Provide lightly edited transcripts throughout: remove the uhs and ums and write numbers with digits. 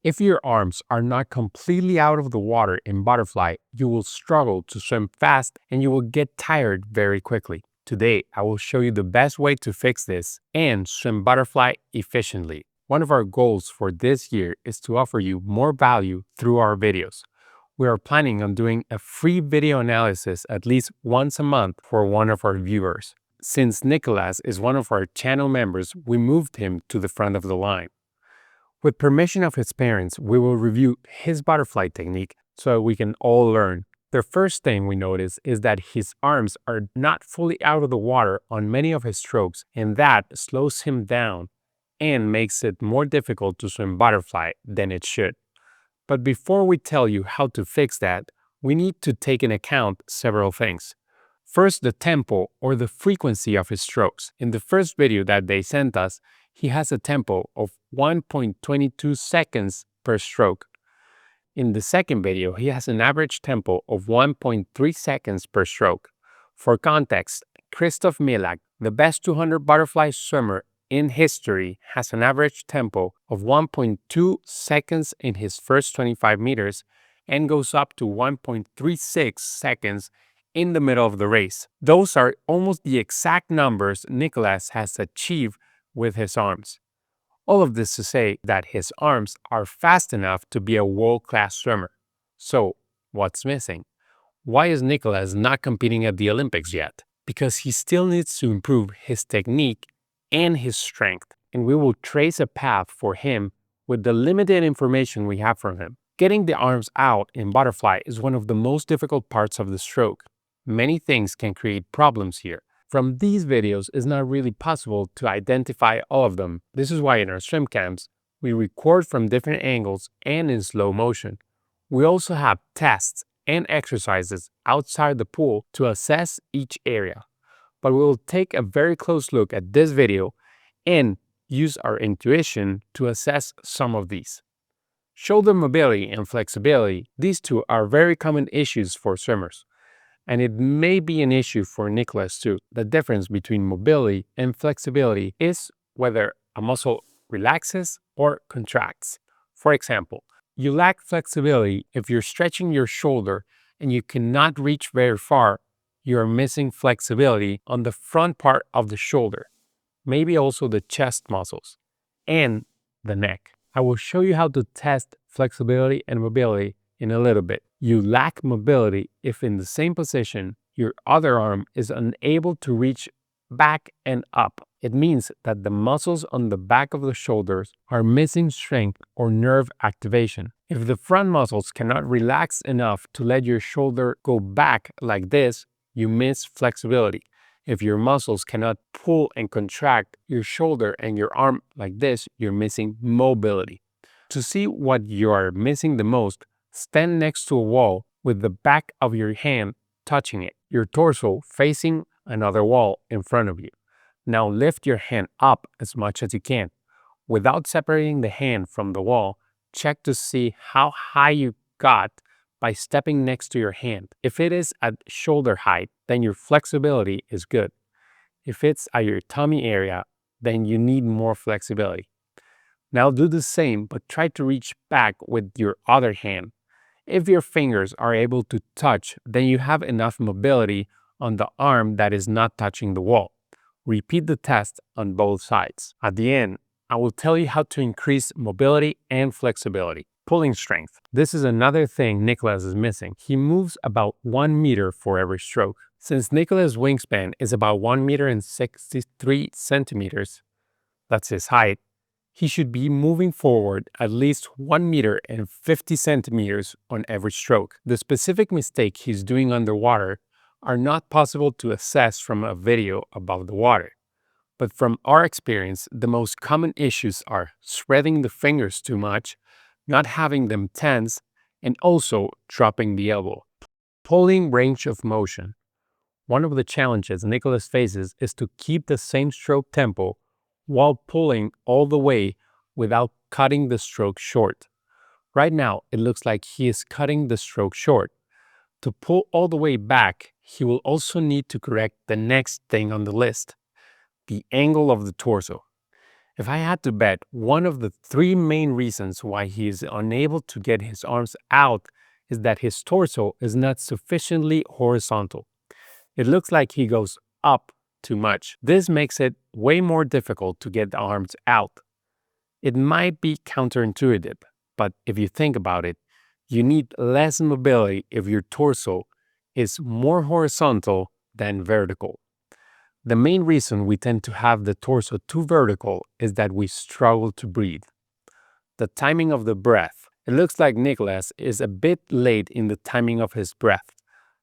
If your arms are not completely out of the water in butterfly, you will struggle to swim fast and you will get tired very quickly. Today, I will show you the best way to fix this and swim butterfly efficiently. One of our goals for this year is to offer you more value through our videos. We are planning on doing a free video analysis at least once a month for one of our viewers. Since Nicholas is one of our channel members, we moved him to the front of the line. With permission of his parents, we will review his butterfly technique so we can all learn. The first thing we notice is that his arms are not fully out of the water on many of his strokes, and that slows him down and makes it more difficult to swim butterfly than it should. But before we tell you how to fix that, we need to take into account several things. First, the tempo or the frequency of his strokes. In the first video that they sent us, he has a tempo of 1.22 seconds per stroke. In the second video, he has an average tempo of 1.3 seconds per stroke. For context, Christoph Milak, the best 200 butterfly swimmer in history, has an average tempo of 1.2 seconds in his first 25 meters and goes up to 1.36 seconds in the middle of the race. Those are almost the exact numbers Nicholas has achieved with his arms. All of this to say that his arms are fast enough to be a world-class swimmer. So, what's missing? Why is Nicholas not competing at the Olympics yet? Because he still needs to improve his technique and his strength, and we will trace a path for him with the limited information we have from him. Getting the arms out in butterfly is one of the most difficult parts of the stroke. Many things can create problems here. From these videos, it's not really possible to identify all of them. This is why in our swim camps, we record from different angles and in slow motion. We also have tests and exercises outside the pool to assess each area. But we will take a very close look at this video and use our intuition to assess some of these. Shoulder mobility and flexibility, these two are very common issues for swimmers. And it may be an issue for Nicholas too. The difference between mobility and flexibility is whether a muscle relaxes or contracts. For example, you lack flexibility if you're stretching your shoulder and you cannot reach very far. You are missing flexibility on the front part of the shoulder, maybe also the chest muscles, and the neck. I will show you how to test flexibility and mobility in a little bit. You lack mobility if in the same position, your other arm is unable to reach back and up. It means that the muscles on the back of the shoulders are missing strength or nerve activation. If the front muscles cannot relax enough to let your shoulder go back like this, you miss flexibility. If your muscles cannot pull and contract your shoulder and your arm like this, you're missing mobility. To see what you are missing the most, stand next to a wall with the back of your hand touching it, your torso facing another wall in front of you. Now lift your hand up as much as you can. Without separating the hand from the wall, check to see how high you got by stepping next to your hand. If it is at shoulder height, then your flexibility is good. If it's at your tummy area, then you need more flexibility. Now do the same, but try to reach back with your other hand. If your fingers are able to touch, then you have enough mobility on the arm that is not touching the wall. Repeat the test on both sides. At the end, I will tell you how to increase mobility and flexibility. Pulling strength. This is another thing Nicholas is missing. He moves about 1 meter for every stroke. Since Nicholas' wingspan is about 1 meter and 63 centimeters, that's his height, he should be moving forward at least 1 meter and 50 centimeters on every stroke. The specific mistake he's doing underwater are not possible to assess from a video above the water. But from our experience, the most common issues are spreading the fingers too much, not having them tense, and also dropping the elbow. Pulling range of motion. One of the challenges Nicholas faces is to keep the same stroke tempo while pulling all the way without cutting the stroke short. Right now, it looks like he is cutting the stroke short. To pull all the way back, he will also need to correct the next thing on the list, the angle of the torso. If I had to bet, one of the three main reasons why he is unable to get his arms out is that his torso is not sufficiently horizontal. It looks like he goes up too much. This makes it way more difficult to get the arms out. It might be counterintuitive, but if you think about it, you need less mobility if your torso is more horizontal than vertical. The main reason we tend to have the torso too vertical is that we struggle to breathe. The timing of the breath. It looks like Nicholas is a bit late in the timing of his breath.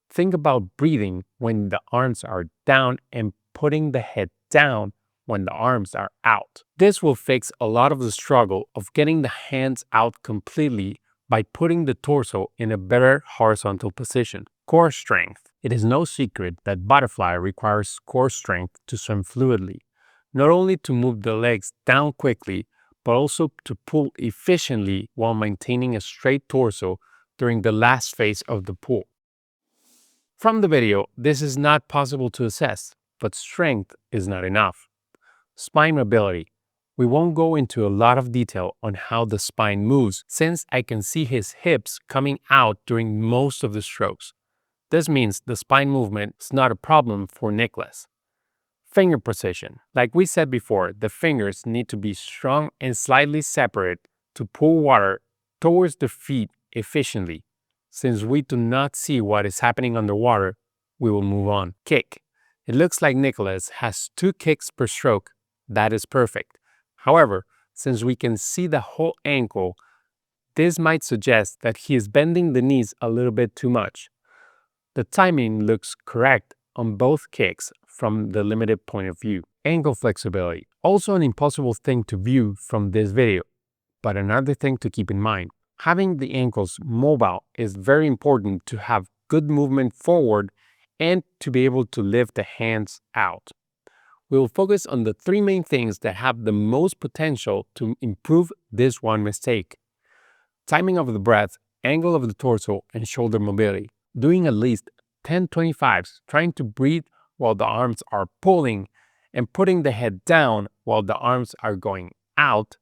Think about breathing when the arms are down and putting the head down when the arms are out. This will fix a lot of the struggle of getting the hands out completely by putting the torso in a better horizontal position. Core strength. It is no secret that butterfly requires core strength to swim fluidly, not only to move the legs down quickly, but also to pull efficiently while maintaining a straight torso during the last phase of the pull. From the video, this is not possible to assess, but strength is not enough. Spine mobility. We won't go into a lot of detail on how the spine moves since I can see his hips coming out during most of the strokes. This means the spine movement is not a problem for Nicholas. Finger position. Like we said before, the fingers need to be strong and slightly separate to pull water towards the feet efficiently. Since we do not see what is happening underwater, we will move on. Kick. It looks like Nicholas has 2 kicks per stroke. That is perfect. However, since we can see the whole ankle, this might suggest that he is bending the knees a little bit too much. The timing looks correct on both kicks from the limited point of view. Ankle flexibility. Also an impossible thing to view from this video, but another thing to keep in mind. Having the ankles mobile is very important to have good movement forward and to be able to lift the hands out. We will focus on the 3 main things that have the most potential to improve this one mistake. Timing of the breath, angle of the torso, and shoulder mobility. Doing at least 10-25s, trying to breathe while the arms are pulling and putting the head down while the arms are going out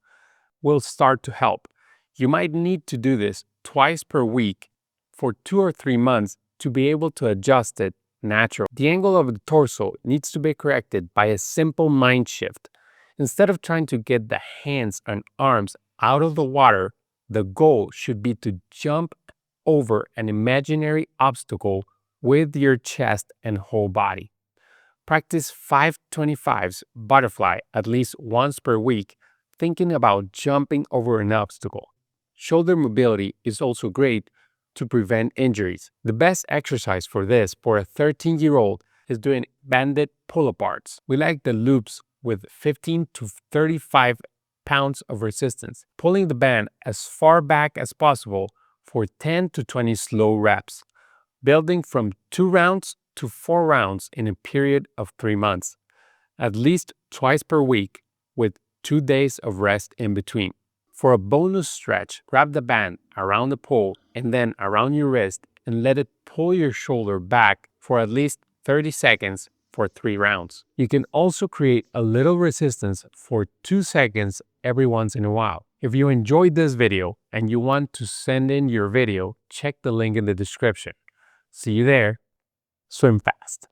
will start to help. You might need to do this twice per week for 2 or 3 months to be able to adjust it naturally. The angle of the torso needs to be corrected by a simple mind shift. Instead of trying to get the hands and arms out of the water, the goal should be to jump over an imaginary obstacle with your chest and whole body. Practice 5-25s butterfly at least once per week, thinking about jumping over an obstacle. Shoulder mobility is also great to prevent injuries. The best exercise for this for a 13-year-old is doing banded pull-aparts. We like the loops with 15 to 35 pounds of resistance, pulling the band as far back as possible for 10 to 20 slow reps, building from 2 rounds to 4 rounds in a period of 3 months, at least twice per week with 2 days of rest in between. For a bonus stretch, wrap the band around the pole and then around your wrist and let it pull your shoulder back for at least 30 seconds for 3 rounds. You can also create a little resistance for 2 seconds every once in a while. If you enjoyed this video and you want to send in your video, check the link in the description. See you there. Swim fast.